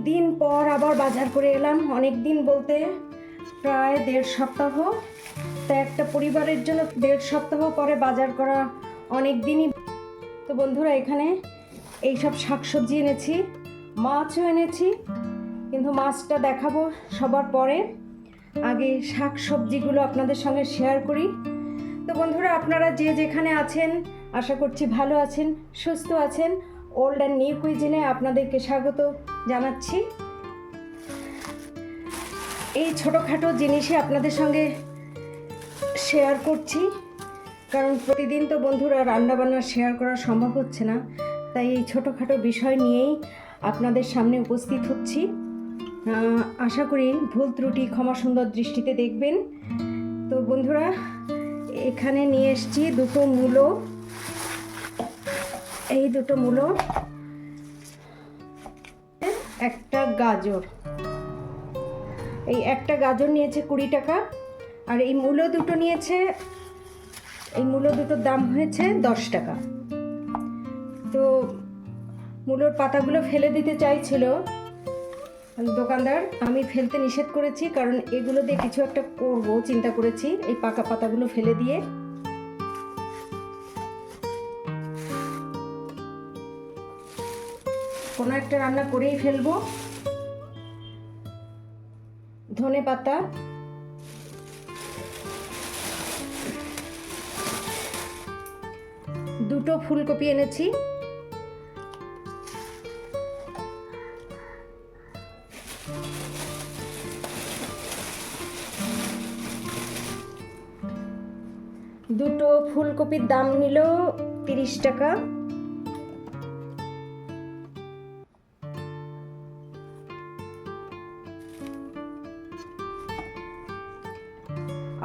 দিন পর আবার বাজার করে এলাম। অনেক দিন বলতে প্রায় 1.5 সপ্তাহ। তা একটা পরিবারের জন্য 1.5 সপ্তাহ পরে বাজার করা অনেক দিনই। তো বন্ধুরা, এখানে এইসব শাকসবজি এনেছি, মাছও এনেছি, কিন্তু মাছটা দেখাবো সবার পরে। আগে শাকসবজিগুলো আপনাদের সঙ্গে শেয়ার করি। তো বন্ধুরা, আপনারা যে যেখানে আছেন আশা করছি ভালো আছেন, সুস্থ আছেন। ওল্ড অ্যান্ড নিউ কুইজিনে আপনাদেরকে স্বাগত জানাচ্ছি। এই ছোটোখাটো জিনিসে আপনাদের সঙ্গে শেয়ার করছি, কারণ প্রতিদিন তো বন্ধুরা রান্নাবান্না শেয়ার করা সম্ভব হচ্ছে না। তাই এই ছোটোখাটো বিষয় নিয়েই আপনাদের সামনে উপস্থিত হচ্ছি। আশা করি ভুল ত্রুটি ক্ষমা সুন্দর দৃষ্টিতে দেখবেন। তো বন্ধুরা, এখানে নিয়ে এসেছি 2টো মূলো। এই 2টো মূলো, একটা গাজর। এই একটা গাজর নিয়েছে 20 টাকা, আর এই মূলো 2টো নিয়েছে, এই মূলো 2টোর দাম হয়েছে 10 টাকা। তো মূলোর পাতাগুলো ফেলে দিতে চাইছিল দোকানদার, আমি ফেলতে নিষেধ করেছি, কারণ এগুলো দিয়ে কিছু একটা করব চিন্তা করেছি। এই পাকা পাতাগুলো ফেলে দিয়ে কোনো একটা রান্না করেই ফেলবো। ধনে পাতা, দুটো ফুলকপি এনেছি, দুটো ফুলকপির দাম নিল 30 টাকা।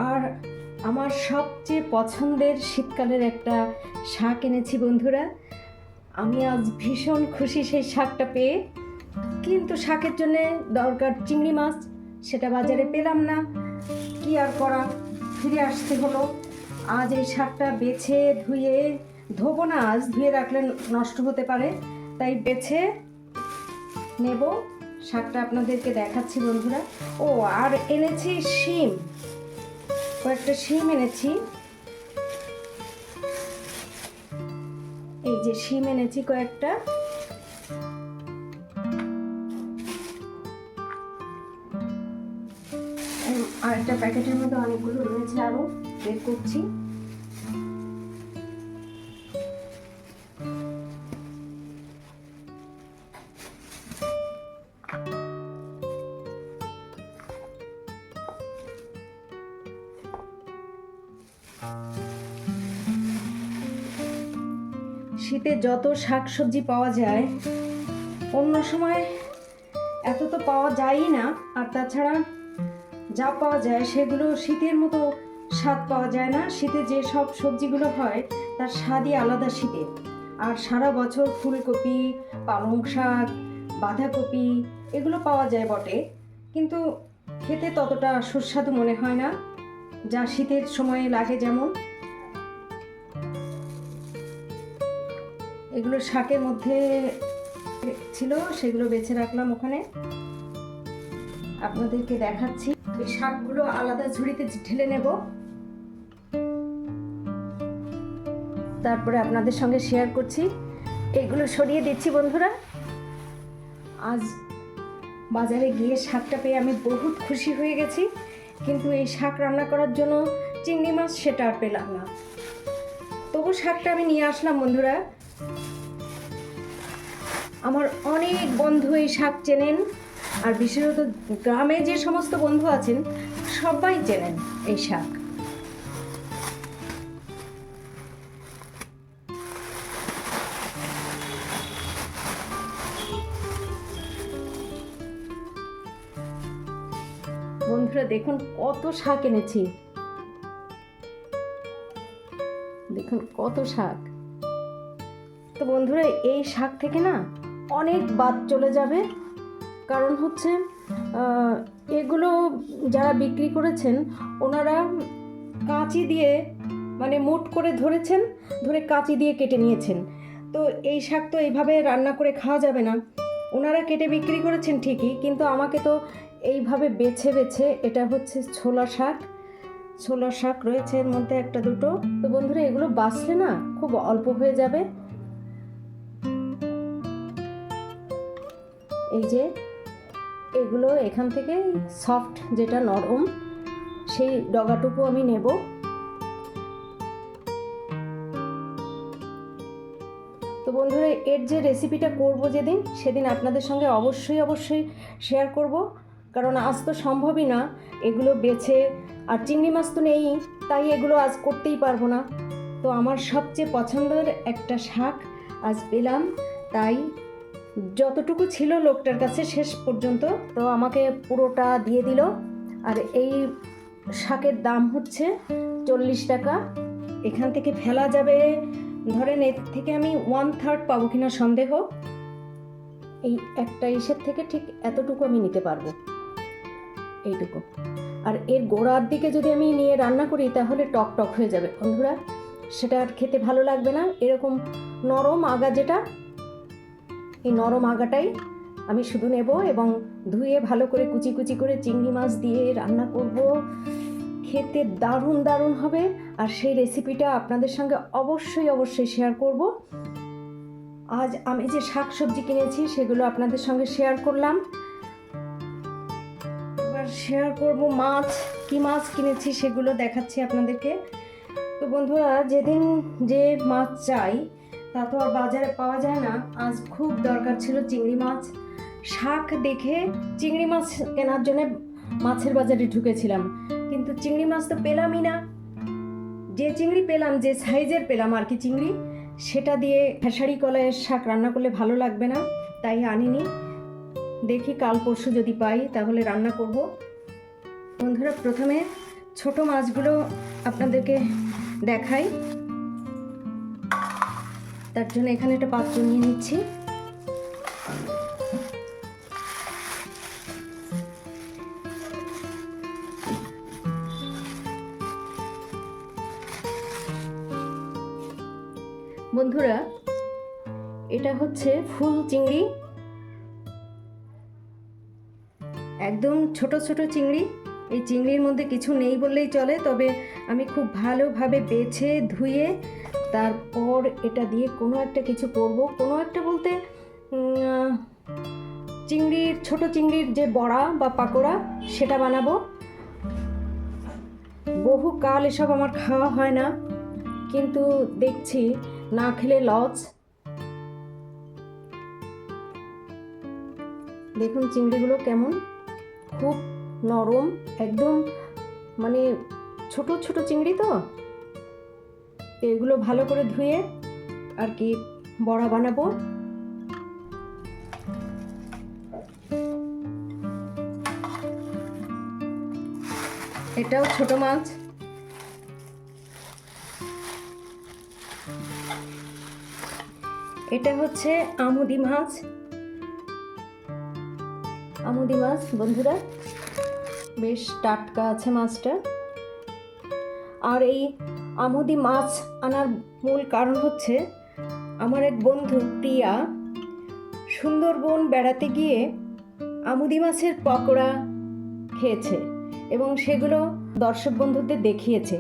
আর আমার সবচেয়ে পছন্দের শীতকালের একটা শাক এনেছি বন্ধুরা। আমি আজ ভীষণ খুশি সেই শাকটা পেয়ে, কিন্তু শাকের জন্যে দরকার চিংড়ি মাছ, সেটা বাজারে পেলাম না। কি আর করা, ফিরে আসতে হলো। আজ এই শাকটা বেছে ধুয়ে, ধোবো না আজ, ধুয়ে রাখলে নষ্ট হতে পারে, তাই বেছে নেব। শাকটা আপনাদেরকে দেখাচ্ছি বন্ধুরা। ও, আর এনেছি শিম, কয়েকটা শিম এনেছি। এই যে শিম এনেছি কয়েকটা। আর একটা প্যাকেটের মধ্যে অনেকগুলো রয়েছে, আরো বের করছি। শীতে যত শাকসবজি পাওয়া যায়, অন্য সময় এত তো পাওয়া যায়ই না। আর তাছাড়া যা পাওয়া যায় সেগুলো শীতের মতো স্বাদ পাওয়া যায় না। শীতে যে সব সবজিগুলো হয় তার স্বাদই আলাদা শীতে। আর সারা বছর ফুলকপি, পালং শাক, বাঁধাকপি এগুলো পাওয়া যায় বটে, কিন্তু খেতে ততটা সুস্বাদু মনে হয় না যা শীতের সময়ে লাগে। যেমন এগুলো শাকের মধ্যে ছিল, সেগুলো বেছে রাখলাম ওখানে, আপনাদেরকে দেখাচ্ছি। এই শাকগুলো আলাদা ঝুড়িতে ঢেলে নেব, তারপরে আপনাদের সঙ্গে শেয়ার করছি। এগুলো সরিয়ে দিচ্ছি বন্ধুরা। আজ বাজারে গিয়ে শাকটা পেয়ে আমি বহুত খুশি হয়ে গেছি, কিন্তু এই শাক রান্না করার জন্য চিংড়ি মাছ সেটা আর পেলাম না। তবু শাকটা আমি নিয়ে আসলাম বন্ধুরা। আমার অনেক বন্ধু এই শাক চেনেন, আর বিশেষত গ্রামে যে সমস্ত বন্ধু আছেন সবাই চেনেন এই শাক। বন্ধুরা দেখুন কত শাক এনেছি, দেখুন কত শাক। তো বন্ধুরা, এই শাক থেকে না অনেক বাদ চলে যাবে, কারণ হচ্ছে এগুলো যারা বিক্রি করেছেন ওনারা কাঁচি দিয়ে, মানে মুট করে ধরেছেন, ধরে কাঁচি দিয়ে কেটে নিয়েছেন। তো এই শাক তো এইভাবে রান্না করে খাওয়া যাবে না, ওনারা কেটে বিক্রি করেছেন ঠিকই, কিন্তু আমাকে তো এইভাবে বেছে বেছে, এটা হচ্ছে ছোলা শাক রয়েছে এর মধ্যে একটা দুটো। তো বন্ধুরা এগুলো বাছলে না খুব অল্প হয়ে যাবে। এই যে এগুলো এখান থেকে সফট, যেটা নরম, সেই ডগাটুকু আমি নেব। তো বন্ধুরা এর যে রেসিপিটা করব যেদিন, সেদিন আপনাদের সঙ্গে অবশ্যই শেয়ার করব, কারণ আজ তো সম্ভবই না এগুলো বেছে, আর চিংড়ি মাছ তো নেই, তাই এগুলো আজ করতেই পারবো না। তো আমার সবচেয়ে পছন্দের একটা শাক আজ পেলাম, তাই যতটুকু ছিল লোকটার কাছে শেষ পর্যন্ত, তো আমাকে পুরোটা দিয়ে দিল। আর এই শাকের দাম হচ্ছে 40 টাকা। এখান থেকে ফেলা যাবে, ধরেন এর থেকে আমি 1/3 পাবো কিনা সন্দেহ। এই একটা ইসের থেকে ঠিক এতটুকু আমি নিতে পারবো, এইটুকু। আর এর গোড়ার দিকে যদি আমি নিয়ে রান্না করি তাহলে টক টক হয়ে যাবে বন্ধুরা, সেটা আর খেতে ভালো লাগবে না। এরকম নরম আগা, যেটা এই নরম আগাটাই আমি শুধু নেব এবং ধুয়ে ভালো করে কুচি কুচি করে চিংড়ি মাছ দিয়ে রান্না করব। খেতে দারুণ হবে। আর সেই রেসিপিটা আপনাদের সঙ্গে অবশ্যই শেয়ার করব। আজ আমি যে শাক সবজি কিনেছি সেগুলো আপনাদের সঙ্গে শেয়ার করলাম। এবার শেয়ার করব মাছ, কি মাছ কিনেছি সেগুলো দেখাচ্ছি আপনাদেরকে। তো বন্ধুরা যেদিন যে মাছ চাই তা তো আর বাজারে পাওয়া যায় না। আজ খুব দরকার ছিল চিংড়ি মাছ। শাক দেখে চিংড়ি মাছ কেনার জন্য মাছের বাজারে ঢুকেছিলাম, কিন্তু চিংড়ি মাছ তো পেলামই না। যে চিংড়ি পেলাম, যে সাইজের পেলাম আর কি চিংড়ি, সেটা দিয়ে খেসারি কলাইয়ের শাক রান্না করলে ভালো লাগবে না, তাই আনিনি। দেখি কাল পরশু যদি পাই তাহলে রান্না করব। বন্ধুরা প্রথমে ছোট মাছগুলো আপনাদেরকে দেখাই, তার জন্য এখানে একটা পাত্র নিয়ে নিচ্ছি। বন্ধুরা এটা হচ্ছে ফুল চিংড়ি, একদম ছোট চিংড়ি। এই চিংড়ির মধ্যে কিছু নেই বললেই চলে, তবে আমি খুব ভালোভাবে বেছে ধুয়ে তারপর এটা দিয়ে কোনো একটা কিছু করব। কোনো একটা বলতে ছোট চিংড়ির যে বড়া বা পাকোড়া, সেটা বানাবো। বহুকাল এসব আমার খাওয়া হয় না, কিন্তু দেখছি না খেলে লস। দেখুন চিংড়িগুলো কেমন, খুব নরম, একদম মানে ছোট চিংড়ি। তো এগুলো ভালো করে ধুয়ে আর কি বড়া বানাবো। এটাও ছোট মাছ। এটা হচ্ছে আমুদি মাছ বন্ধুরা, বেশ টাটকা আছে মাছটা। আর এই আমুদি মাছ আনার মূল কারণ হচ্ছে আমার এক বন্ধু প্রিয়া সুন্দরবন বেড়াতে গিয়ে আমুদি মাছের পকোড়া খেয়েছে এবং সেগুলো দর্শক বন্ধুদের দেখিয়েছে।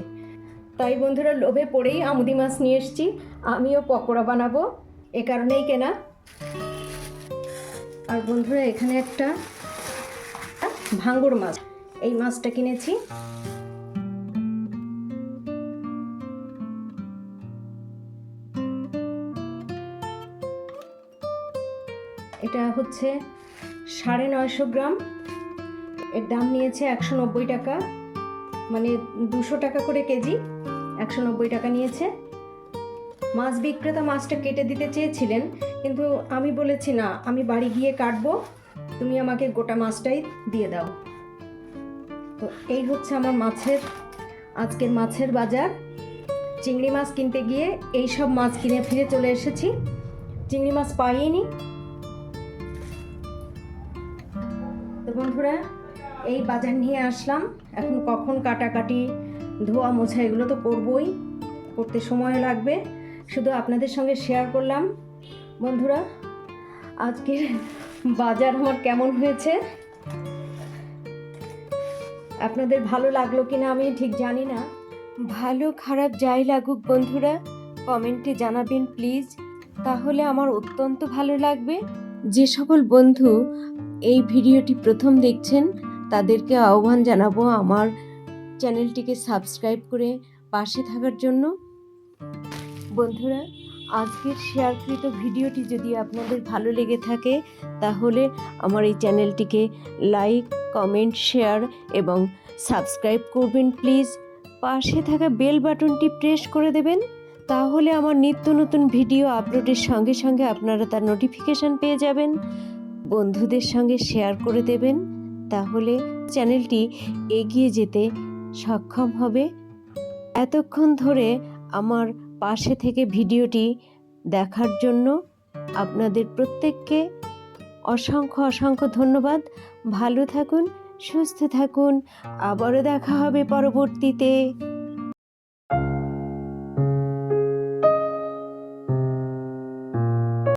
তাই বন্ধুরা লোভে পড়েই আমুদি মাছ নিয়ে এসেছি, আমিও পকোড়া বানাবো, এ কারণেই কেনা। আর বন্ধুরা এখানে একটা ভাঙ্গর মাছ, এই মাছটা কিনেছি। এটা হচ্ছে 950 গ্রাম, এর দাম নিয়েছে 190 টাকা, মানে 200 টাকা করে কেজি, 190 টাকা নিয়েছে। মাছ বিক্রেতা মাছটা কেটে দিতে চেয়েছিলেন, কিন্তু আমি বলেছি না, আমি বাড়ি গিয়ে কাটবো, তুমি আমাকে গোটা মাছটাই দিয়ে দাও। তো এই হচ্ছে আমার আজকের মাছের বাজার। চিংড়ি মাছ কিনতে গিয়ে এই সব মাছ কিনে ফিরে চলে এসেছি, চিংড়ি মাছ পাইনি। তো বন্ধুরা এই বাজার নিয়ে আসলাম, এখন কখন কাটাকাটি ধোয়া মোছা এগুলো তো করবই, করতে সময় লাগবে, শুধু আপনাদের সঙ্গে শেয়ার করলাম। বন্ধুরা আজকের বাজার আমার কেমন হয়েছে, আপনাদের ভালো লাগলো কিনা আমি ঠিক জানি না। ভালো খারাপ যাই লাগুক বন্ধুরা, কমেন্টে জানাবেন প্লিজ, তাহলে আমার অত্যন্ত ভালো লাগবে। যে সকল বন্ধু এই ভিডিওটি প্রথম দেখছেন তাদেরকে আহ্বান জানাবো আমার চ্যানেলটিকে সাবস্ক্রাইব করে পাশে থাকার জন্য। বন্ধুরা, আজকের শেয়ারকৃত ভিডিওটি যদি আপনাদের ভালো লেগে থাকে তাহলে আমার এই চ্যানেলটিকে লাইক, কমেন্ট, শেয়ার এবং সাবস্ক্রাইব করবেন প্লিজ। পাশে থাকা বেল বাটনটি প্রেস করে দেবেন, তাহলে আমার নিত্য নতুন ভিডিও আপলোডের সঙ্গে সঙ্গে আপনারা তার নোটিফিকেশান পেয়ে যাবেন। বন্ধুদের সঙ্গে শেয়ার করে দেবেন, তাহলে চ্যানেলটি এগিয়ে যেতে সক্ষম হবে। এতক্ষণ ধরে আমার পাশে থেকে ভিডিওটি দেখার জন্য আপনাদের প্রত্যেককে অসংখ্য অসংখ্য ধন্যবাদ। ভালো থাকুন, সুস্থ থাকুন, আবারও দেখা হবে পরবর্তীতে।